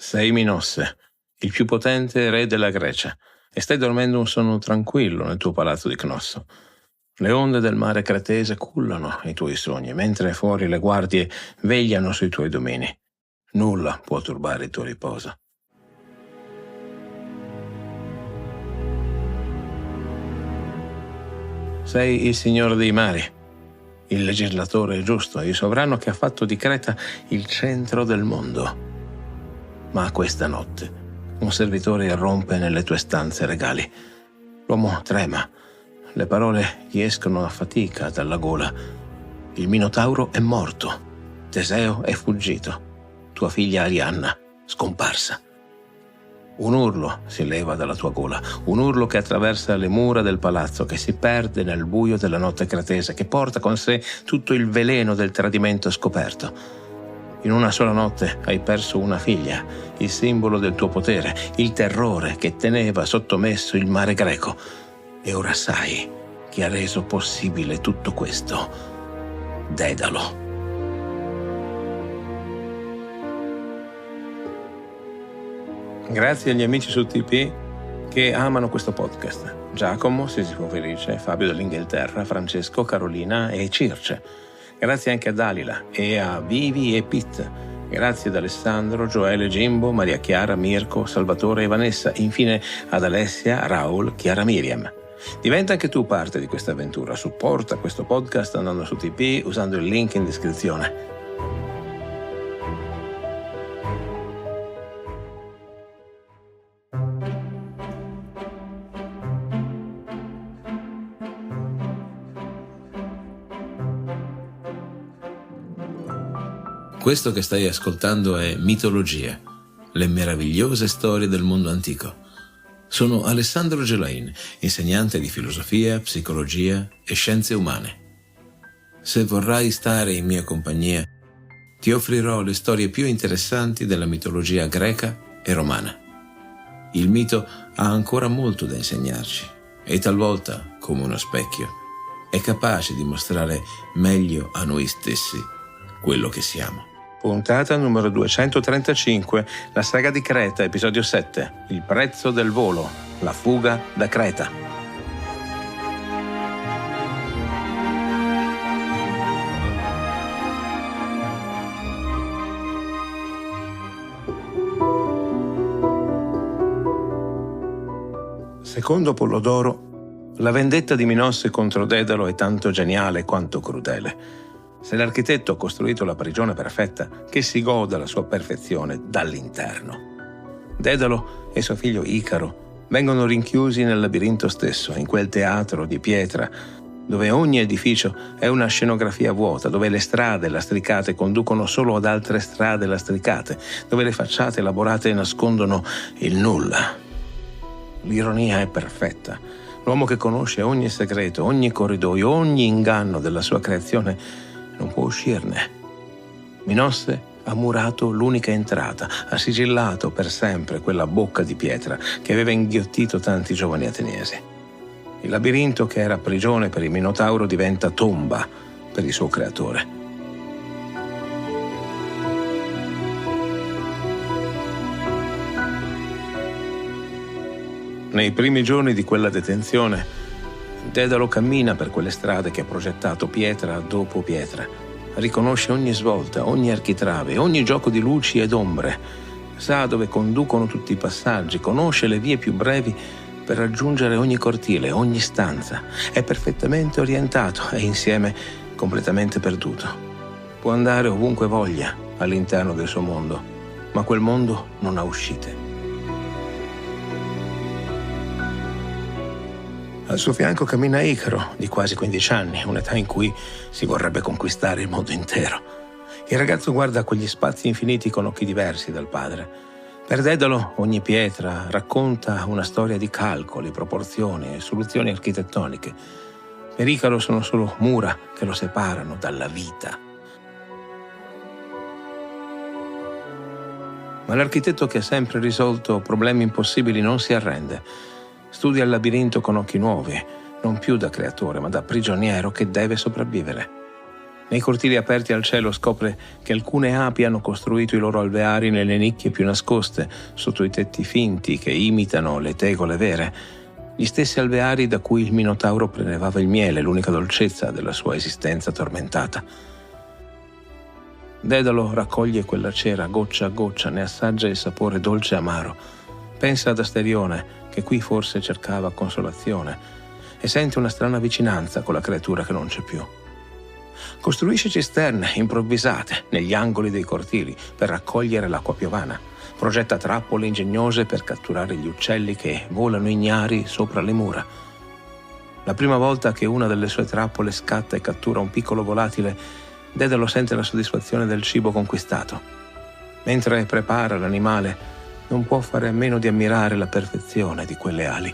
Sei Minosse, il più potente re della Grecia, e stai dormendo un sonno tranquillo nel tuo palazzo di Cnosso. Le onde del mare cretese cullano i tuoi sogni, mentre fuori le guardie vegliano sui tuoi domini. Nulla può turbare il tuo riposo. Sei il signore dei mari, il legislatore giusto, il sovrano che ha fatto di Creta il centro del mondo. Ma questa notte un servitore irrompe nelle tue stanze regali. L'uomo trema, le parole gli escono a fatica dalla gola. Il Minotauro è morto, Teseo è fuggito, tua figlia Arianna scomparsa. Un urlo si leva dalla tua gola, un urlo che attraversa le mura del palazzo, che si perde nel buio della notte cretese, che porta con sé tutto il veleno del tradimento scoperto. In una sola notte hai perso una figlia, il simbolo del tuo potere, il terrore che teneva sottomesso il mare greco. E ora sai chi ha reso possibile tutto questo. Dedalo. Grazie agli amici su TP che amano questo podcast. Giacomo, Sisifo Felice, Fabio dell'Inghilterra, Francesco, Carolina e Circe. Grazie anche a Dalila e a Vivi e Pit. Grazie ad Alessandro, Gioele, Jimbo, Maria Chiara, Mirko, Salvatore e Vanessa. Infine ad Alessia, Raul, Chiara Miriam. Diventa anche tu parte di questa avventura. Supporta questo podcast andando su TP usando il link in descrizione. Questo che stai ascoltando è Mitologia, le meravigliose storie del mondo antico. Sono Alessandro Gelain, insegnante di filosofia, psicologia e scienze umane. Se vorrai stare in mia compagnia, ti offrirò le storie più interessanti della mitologia greca e romana. Il mito ha ancora molto da insegnarci e talvolta, come uno specchio, è capace di mostrare meglio a noi stessi quello che siamo. Puntata numero 235, la saga di Creta, episodio 7, il prezzo del volo, la fuga da Creta. Secondo Pollodoro, la vendetta di Minosse contro Dedalo è tanto geniale quanto crudele. Se l'architetto ha costruito la prigione perfetta, che si goda la sua perfezione dall'interno. Dedalo e suo figlio Icaro vengono rinchiusi nel labirinto stesso, in quel teatro di pietra, dove ogni edificio è una scenografia vuota, dove le strade lastricate conducono solo ad altre strade lastricate, dove le facciate elaborate nascondono il nulla. L'ironia è perfetta. L'uomo che conosce ogni segreto, ogni corridoio, ogni inganno della sua creazione non può uscirne. Minosse ha murato l'unica entrata, ha sigillato per sempre quella bocca di pietra che aveva inghiottito tanti giovani ateniesi. Il labirinto che era prigione per il Minotauro diventa tomba per il suo creatore. Nei primi giorni di quella detenzione, Dedalo cammina per quelle strade che ha progettato pietra dopo pietra. Riconosce ogni svolta, ogni architrave, ogni gioco di luci ed ombre. Sa dove conducono tutti i passaggi, conosce le vie più brevi per raggiungere ogni cortile, ogni stanza. È perfettamente orientato e insieme completamente perduto. Può andare ovunque voglia all'interno del suo mondo, ma quel mondo non ha uscite. Al suo fianco cammina Icaro, di quasi 15 anni, un'età in cui si vorrebbe conquistare il mondo intero. Il ragazzo guarda quegli spazi infiniti con occhi diversi dal padre. Per Dedalo ogni pietra racconta una storia di calcoli, proporzioni e soluzioni architettoniche. Per Icaro sono solo mura che lo separano dalla vita. Ma l'architetto che ha sempre risolto problemi impossibili non si arrende. Studia il labirinto con occhi nuovi, non più da creatore, ma da prigioniero che deve sopravvivere. Nei cortili aperti al cielo scopre che alcune api hanno costruito i loro alveari nelle nicchie più nascoste, sotto i tetti finti che imitano le tegole vere, gli stessi alveari da cui il Minotauro prelevava il miele, l'unica dolcezza della sua esistenza tormentata. Dedalo raccoglie quella cera goccia a goccia, ne assaggia il sapore dolce e amaro. Pensa ad Asterione, che qui forse cercava consolazione, e sente una strana vicinanza con la creatura che non c'è più. Costruisce cisterne improvvisate negli angoli dei cortili per raccogliere l'acqua piovana. Progetta trappole ingegnose per catturare gli uccelli che volano ignari sopra le mura. La prima volta che una delle sue trappole scatta e cattura un piccolo volatile, Dedalo sente la soddisfazione del cibo conquistato. Mentre prepara l'animale, non può fare a meno di ammirare la perfezione di quelle ali.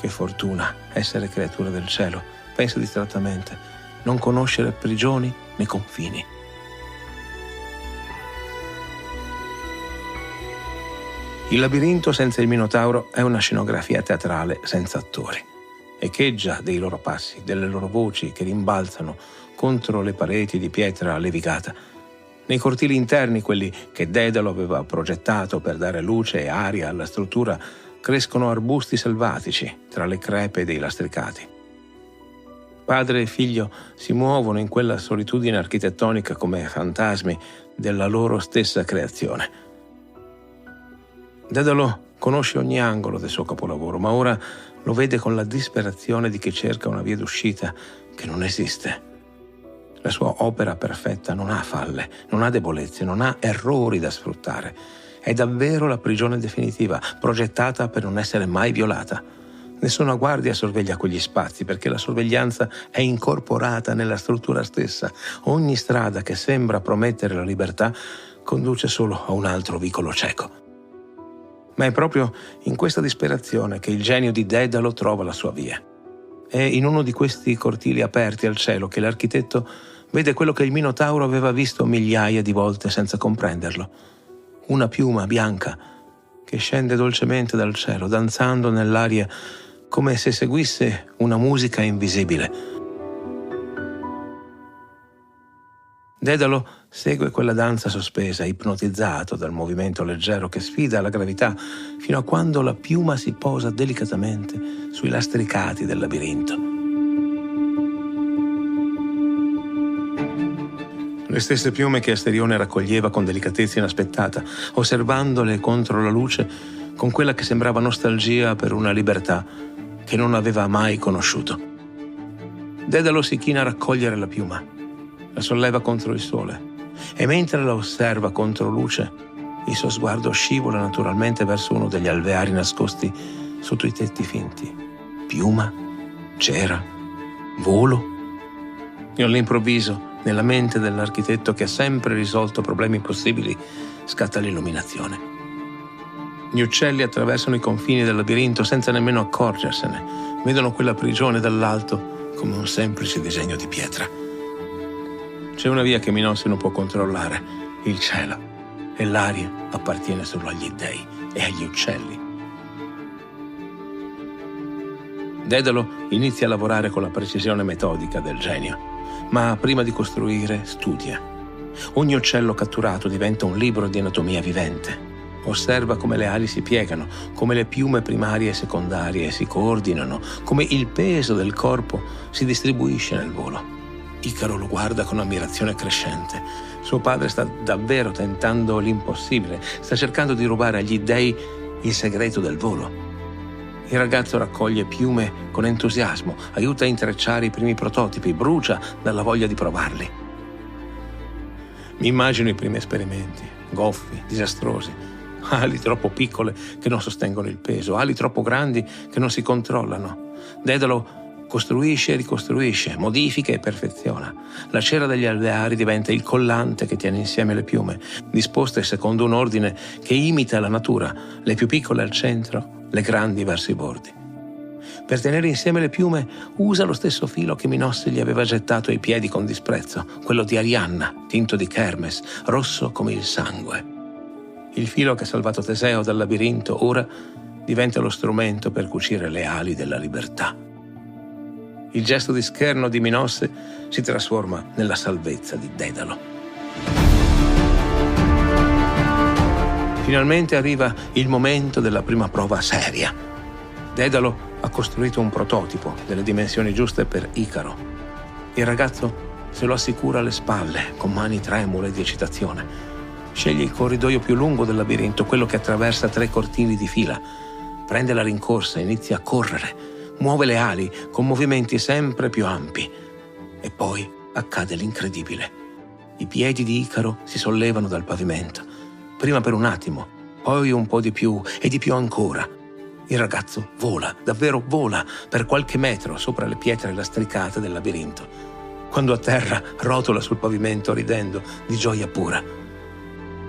Che fortuna essere creatura del cielo, pensa distrattamente, non conoscere prigioni né confini. Il labirinto senza il Minotauro è una scenografia teatrale senza attori. Echeggia dei loro passi, delle loro voci che rimbalzano contro le pareti di pietra levigata. Nei cortili interni, quelli che Dedalo aveva progettato per dare luce e aria alla struttura, crescono arbusti selvatici tra le crepe dei lastricati. Padre e figlio si muovono in quella solitudine architettonica come fantasmi della loro stessa creazione. Dedalo conosce ogni angolo del suo capolavoro, ma ora lo vede con la disperazione di chi cerca una via d'uscita che non esiste. La sua opera perfetta non ha falle, non ha debolezze, non ha errori da sfruttare. È davvero la prigione definitiva, progettata per non essere mai violata. Nessuna guardia sorveglia quegli spazi, perché la sorveglianza è incorporata nella struttura stessa. Ogni strada che sembra promettere la libertà conduce solo a un altro vicolo cieco. Ma è proprio in questa disperazione che il genio di Dedalo trova la sua via. È in uno di questi cortili aperti al cielo che l'architetto vede quello che il Minotauro aveva visto migliaia di volte senza comprenderlo. Una piuma bianca che scende dolcemente dal cielo, danzando nell'aria come se seguisse una musica invisibile. Dedalo segue quella danza sospesa, ipnotizzato dal movimento leggero che sfida la gravità, fino a quando la piuma si posa delicatamente sui lastricati del labirinto. Le stesse piume che Asterione raccoglieva con delicatezza inaspettata, osservandole contro la luce con quella che sembrava nostalgia per una libertà che non aveva mai conosciuto. Dedalo si china a raccogliere la piuma, la solleva contro il sole e mentre la osserva contro luce, il suo sguardo scivola naturalmente verso uno degli alveari nascosti sotto i tetti finti. Piuma, cera, volo. E all'improvviso, nella mente dell'architetto che ha sempre risolto problemi impossibili, scatta l'illuminazione. Gli uccelli attraversano i confini del labirinto senza nemmeno accorgersene. Vedono quella prigione dall'alto come un semplice disegno di pietra. C'è una via che Minosse non può controllare, il cielo, e l'aria appartiene solo agli dei e agli uccelli. Dedalo inizia a lavorare con la precisione metodica del genio, ma prima di costruire studia. Ogni uccello catturato diventa un libro di anatomia vivente. Osserva come le ali si piegano, come le piume primarie e secondarie si coordinano, come il peso del corpo si distribuisce nel volo. Icaro lo guarda con ammirazione crescente. Suo padre sta davvero tentando l'impossibile, sta cercando di rubare agli dei il segreto del volo. Il ragazzo raccoglie piume con entusiasmo, aiuta a intrecciare i primi prototipi, brucia dalla voglia di provarli. Mi immagino i primi esperimenti, goffi, disastrosi, ali troppo piccole che non sostengono il peso, ali troppo grandi che non si controllano. Dedalo costruisce e ricostruisce, modifica e perfeziona. La cera degli alveari diventa il collante che tiene insieme le piume, disposte secondo un ordine che imita la natura, le più piccole al centro, le grandi verso i bordi. Per tenere insieme le piume usa lo stesso filo che Minosse gli aveva gettato ai piedi con disprezzo, quello di Arianna, tinto di Kermes, rosso come il sangue. Il filo che ha salvato Teseo dal labirinto ora diventa lo strumento per cucire le ali della libertà. Il gesto di scherno di Minosse si trasforma nella salvezza di Dedalo. Finalmente arriva il momento della prima prova seria. Dedalo ha costruito un prototipo delle dimensioni giuste per Icaro. Il ragazzo se lo assicura alle spalle, con mani tremule di eccitazione. Sceglie il corridoio più lungo del labirinto, quello che attraversa 3 cortili di fila. Prende la rincorsa e inizia a correre. Muove le ali con movimenti sempre più ampi. E poi accade l'incredibile. I piedi di Icaro si sollevano dal pavimento. Prima per un attimo, poi un po' di più e di più ancora. Il ragazzo vola, davvero vola, per qualche metro sopra le pietre lastricate del labirinto. Quando atterra, rotola sul pavimento ridendo di gioia pura.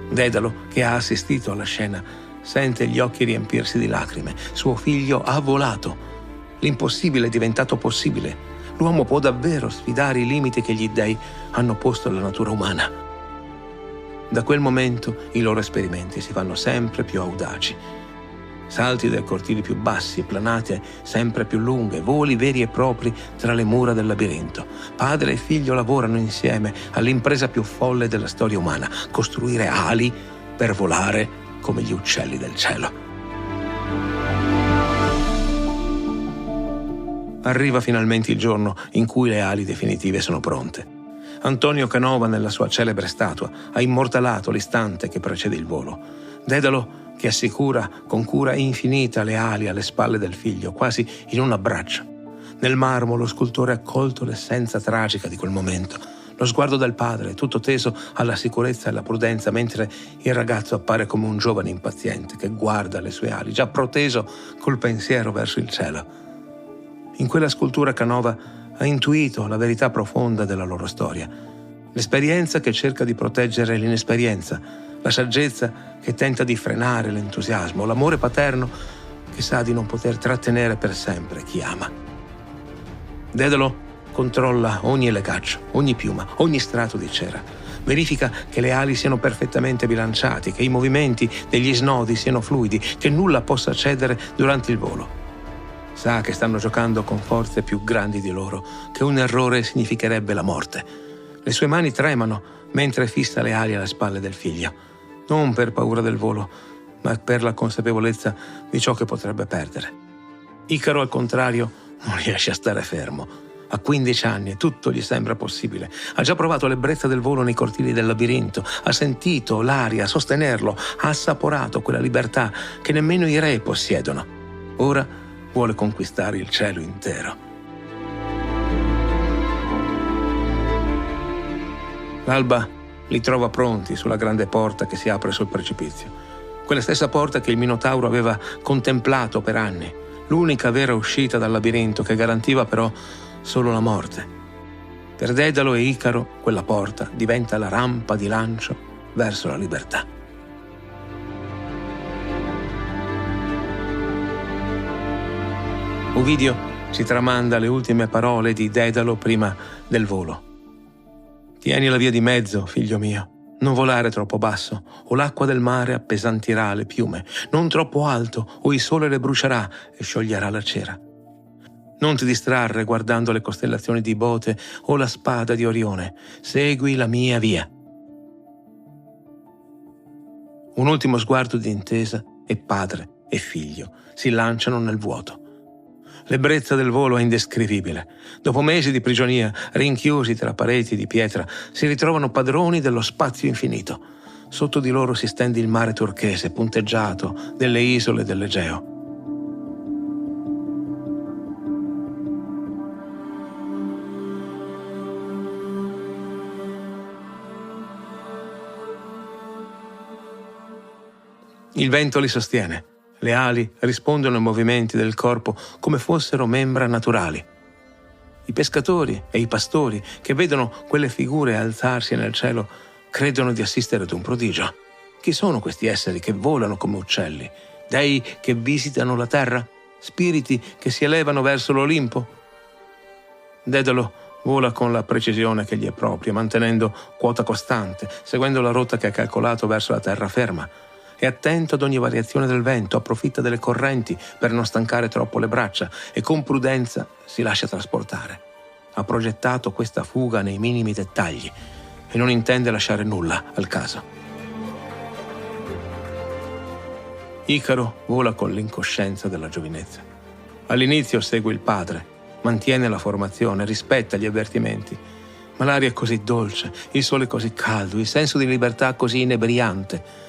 Dedalo, che ha assistito alla scena, sente gli occhi riempirsi di lacrime. Suo figlio ha volato. L'impossibile è diventato possibile. L'uomo può davvero sfidare i limiti che gli dèi hanno posto alla natura umana. Da quel momento i loro esperimenti si fanno sempre più audaci. Salti dai cortili più bassi, planate sempre più lunghe, voli veri e propri tra le mura del labirinto. Padre e figlio lavorano insieme all'impresa più folle della storia umana: costruire ali per volare come gli uccelli del cielo. Arriva finalmente il giorno in cui le ali definitive sono pronte. Antonio Canova, nella sua celebre statua, ha immortalato l'istante che precede il volo. Dedalo, che assicura con cura infinita le ali alle spalle del figlio, quasi in un abbraccio. Nel marmo lo scultore ha colto l'essenza tragica di quel momento, lo sguardo del padre, tutto teso alla sicurezza e alla prudenza, mentre il ragazzo appare come un giovane impaziente che guarda le sue ali, già proteso col pensiero verso il cielo. In quella scultura Canova ha intuito la verità profonda della loro storia, l'esperienza che cerca di proteggere l'inesperienza, la saggezza che tenta di frenare l'entusiasmo, l'amore paterno che sa di non poter trattenere per sempre chi ama. Dedalo controlla ogni legaccio, ogni piuma, ogni strato di cera. Verifica che le ali siano perfettamente bilanciati, che i movimenti degli snodi siano fluidi, che nulla possa cedere durante il volo. Sa che stanno giocando con forze più grandi di loro, che un errore significherebbe la morte. Le sue mani tremano mentre fissa le ali alle spalle del figlio. Non per paura del volo, ma per la consapevolezza di ciò che potrebbe perdere. Icaro, al contrario, non riesce a stare fermo. Ha 15 anni e tutto gli sembra possibile. Ha già provato l'ebbrezza del volo nei cortili del labirinto, ha sentito l'aria sostenerlo, ha assaporato quella libertà che nemmeno i re possiedono. Ora vuole conquistare il cielo intero. L'alba li trova pronti sulla grande porta che si apre sul precipizio. Quella stessa porta che il Minotauro aveva contemplato per anni, l'unica vera uscita dal labirinto che garantiva però solo la morte. Per Dedalo e Icaro quella porta diventa la rampa di lancio verso la libertà. Ovidio ci tramanda le ultime parole di Dedalo prima del volo. Tieni la via di mezzo, figlio mio. Non volare troppo basso, o l'acqua del mare appesantirà le piume. Non troppo alto, o il sole le brucerà e scioglierà la cera. Non ti distrarre guardando le costellazioni di Bote o la spada di Orione. Segui la mia via. Un ultimo sguardo di intesa e padre e figlio si lanciano nel vuoto. L'ebbrezza del volo è indescrivibile. Dopo mesi di prigionia, rinchiusi tra pareti di pietra, si ritrovano padroni dello spazio infinito. Sotto di loro si stende il mare turchese, punteggiato delle isole dell'Egeo. Il vento li sostiene. Le ali rispondono ai movimenti del corpo come fossero membra naturali. I pescatori e i pastori che vedono quelle figure alzarsi nel cielo credono di assistere ad un prodigio. Chi sono questi esseri che volano come uccelli? Dei che visitano la terra? Spiriti che si elevano verso l'Olimpo? Dedalo vola con la precisione che gli è propria, mantenendo quota costante, seguendo la rotta che ha calcolato verso la terraferma. È attento ad ogni variazione del vento, approfitta delle correnti per non stancare troppo le braccia e con prudenza si lascia trasportare. Ha progettato questa fuga nei minimi dettagli e non intende lasciare nulla al caso. Icaro vola con l'incoscienza della giovinezza. All'inizio segue il padre, mantiene la formazione, rispetta gli avvertimenti. Ma l'aria è così dolce, il sole è così caldo, il senso di libertà così inebriante.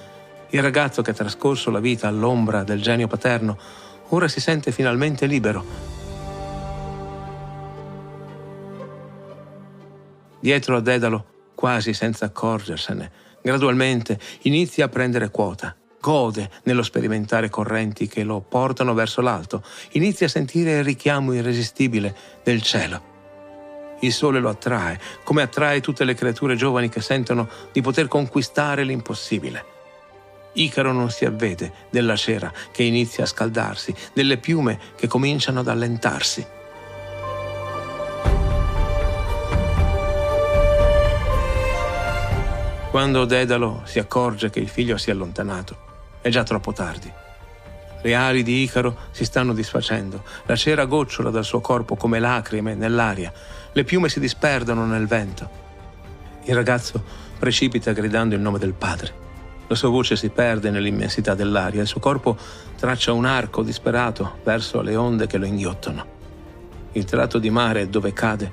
Il ragazzo che ha trascorso la vita all'ombra del genio paterno ora si sente finalmente libero. Dietro a Dedalo, quasi senza accorgersene, gradualmente inizia a prendere quota. Gode nello sperimentare correnti che lo portano verso l'alto. Inizia a sentire il richiamo irresistibile del cielo. Il sole lo attrae, come attrae tutte le creature giovani che sentono di poter conquistare l'impossibile. Icaro non si avvede della cera che inizia a scaldarsi, delle piume che cominciano ad allentarsi. Quando Dedalo si accorge che il figlio si è allontanato, è già troppo tardi. Le ali di Icaro si stanno disfacendo, la cera gocciola dal suo corpo come lacrime nell'aria, le piume si disperdono nel vento. Il ragazzo precipita gridando il nome del padre. La sua voce si perde nell'immensità dell'aria, il suo corpo traccia un arco disperato verso le onde che lo inghiottano. Il tratto di mare dove cade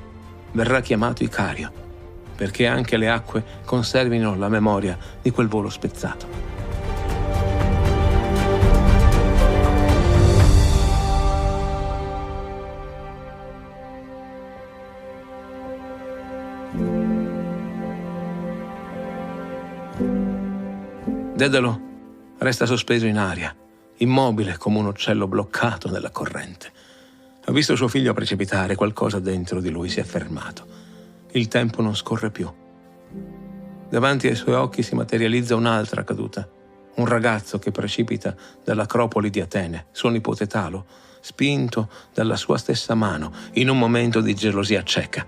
verrà chiamato Icario, perché anche le acque conservino la memoria di quel volo spezzato. Dedalo resta sospeso in aria, immobile come un uccello bloccato nella corrente. Ha visto suo figlio precipitare, qualcosa dentro di lui si è fermato. Il tempo non scorre più. Davanti ai suoi occhi si materializza un'altra caduta. Un ragazzo che precipita dall'Acropoli di Atene, suo nipote Talo, spinto dalla sua stessa mano in un momento di gelosia cieca.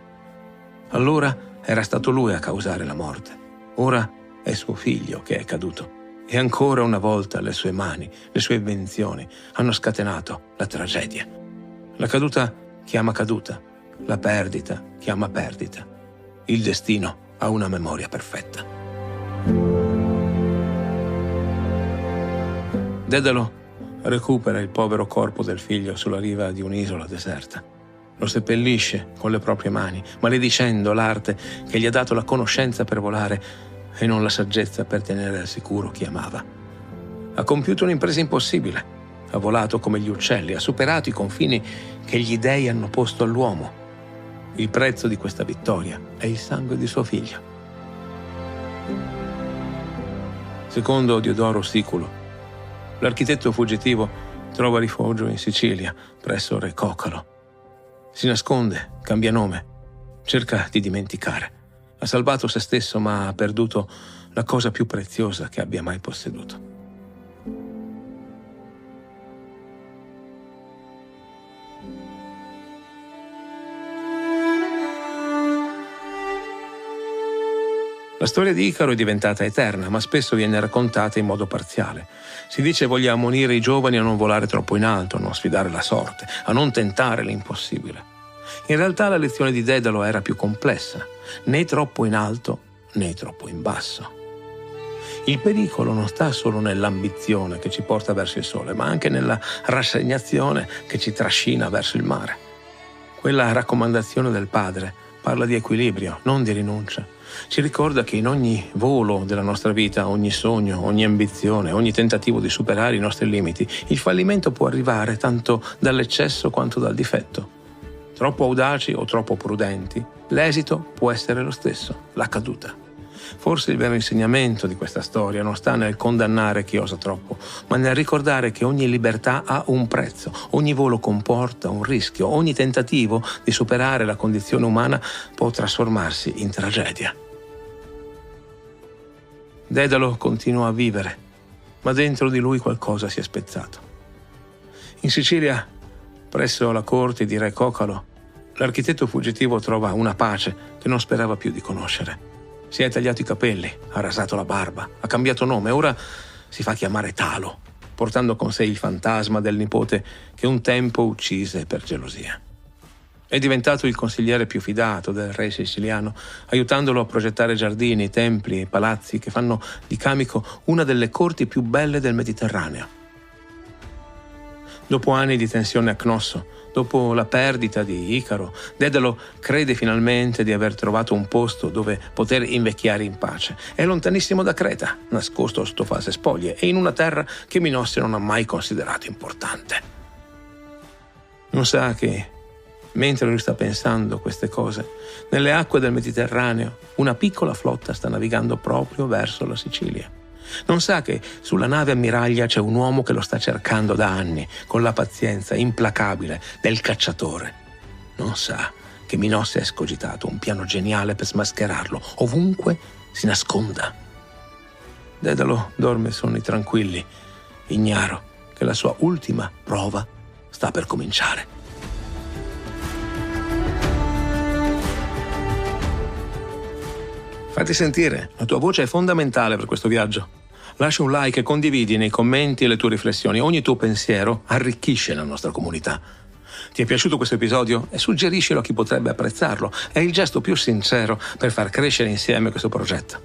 Allora era stato lui a causare la morte. Ora è suo figlio che è caduto. E ancora una volta le sue mani, le sue invenzioni hanno scatenato la tragedia. La caduta chiama caduta, la perdita chiama perdita. Il destino ha una memoria perfetta. Dedalo recupera il povero corpo del figlio sulla riva di un'isola deserta. Lo seppellisce con le proprie mani, maledicendo l'arte che gli ha dato la conoscenza per volare e non la saggezza per tenere al sicuro chi amava. Ha compiuto un'impresa impossibile. Ha volato come gli uccelli, ha superato i confini che gli dei hanno posto all'uomo. Il prezzo di questa vittoria è il sangue di suo figlio. Secondo Diodoro Siculo, l'architetto fuggitivo trova rifugio in Sicilia, presso Re Cocalo. Si nasconde, cambia nome, cerca di dimenticare. Ha salvato se stesso, ma ha perduto la cosa più preziosa che abbia mai posseduto. La storia di Icaro è diventata eterna, ma spesso viene raccontata in modo parziale. Si dice voglia ammonire i giovani a non volare troppo in alto, a non sfidare la sorte, a non tentare l'impossibile. In realtà la lezione di Dedalo era più complessa, né troppo in alto né troppo in basso. Il pericolo non sta solo nell'ambizione che ci porta verso il sole, ma anche nella rassegnazione che ci trascina verso il mare. Quella raccomandazione del padre parla di equilibrio, non di rinuncia. Ci ricorda che in ogni volo della nostra vita, ogni sogno, ogni ambizione, ogni tentativo di superare i nostri limiti, il fallimento può arrivare tanto dall'eccesso quanto dal difetto. Troppo audaci o troppo prudenti, l'esito può essere lo stesso, la caduta. Forse il vero insegnamento di questa storia non sta nel condannare chi osa troppo, ma nel ricordare che ogni libertà ha un prezzo, ogni volo comporta un rischio, ogni tentativo di superare la condizione umana può trasformarsi in tragedia. Dedalo continua a vivere, ma dentro di lui qualcosa si è spezzato. In Sicilia, presso la corte di Re Cocalo, l'architetto fuggitivo trova una pace che non sperava più di conoscere. Si è tagliato i capelli, ha rasato la barba, ha cambiato nome, ora si fa chiamare Talo, portando con sé il fantasma del nipote che un tempo uccise per gelosia. È diventato il consigliere più fidato del re siciliano, aiutandolo a progettare giardini, templi e palazzi che fanno di Camico una delle corti più belle del Mediterraneo. Dopo anni di tensione a Cnosso, dopo la perdita di Icaro, Dedalo crede finalmente di aver trovato un posto dove poter invecchiare in pace. È lontanissimo da Creta, nascosto sotto false spoglie e in una terra che Minosse non ha mai considerato importante. Non sa che, mentre lui sta pensando queste cose, nelle acque del Mediterraneo una piccola flotta sta navigando proprio verso la Sicilia. Non sa che sulla nave ammiraglia c'è un uomo che lo sta cercando da anni, con la pazienza implacabile del cacciatore. Non sa che Minosse ha escogitato un piano geniale per smascherarlo, ovunque si nasconda. Dedalo dorme sonni tranquilli, ignaro che la sua ultima prova sta per cominciare. Fatti sentire, la tua voce è fondamentale per questo viaggio. Lascia un like e condividi nei commenti le tue riflessioni. Ogni tuo pensiero arricchisce la nostra comunità. Ti è piaciuto questo episodio? E suggeriscilo a chi potrebbe apprezzarlo. È il gesto più sincero per far crescere insieme questo progetto.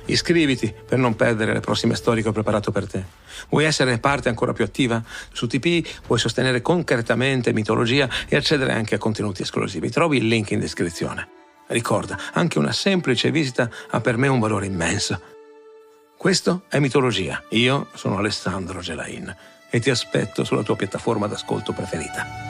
Iscriviti per non perdere le prossime storie che ho preparato per te. Vuoi essere parte ancora più attiva? Su Tipeee puoi sostenere concretamente Mitologia e accedere anche a contenuti esclusivi. Trovi il link in descrizione. Ricorda, anche una semplice visita ha per me un valore immenso. Questo è Mitologia. Io sono Alessandro Gelain e ti aspetto sulla tua piattaforma d'ascolto preferita.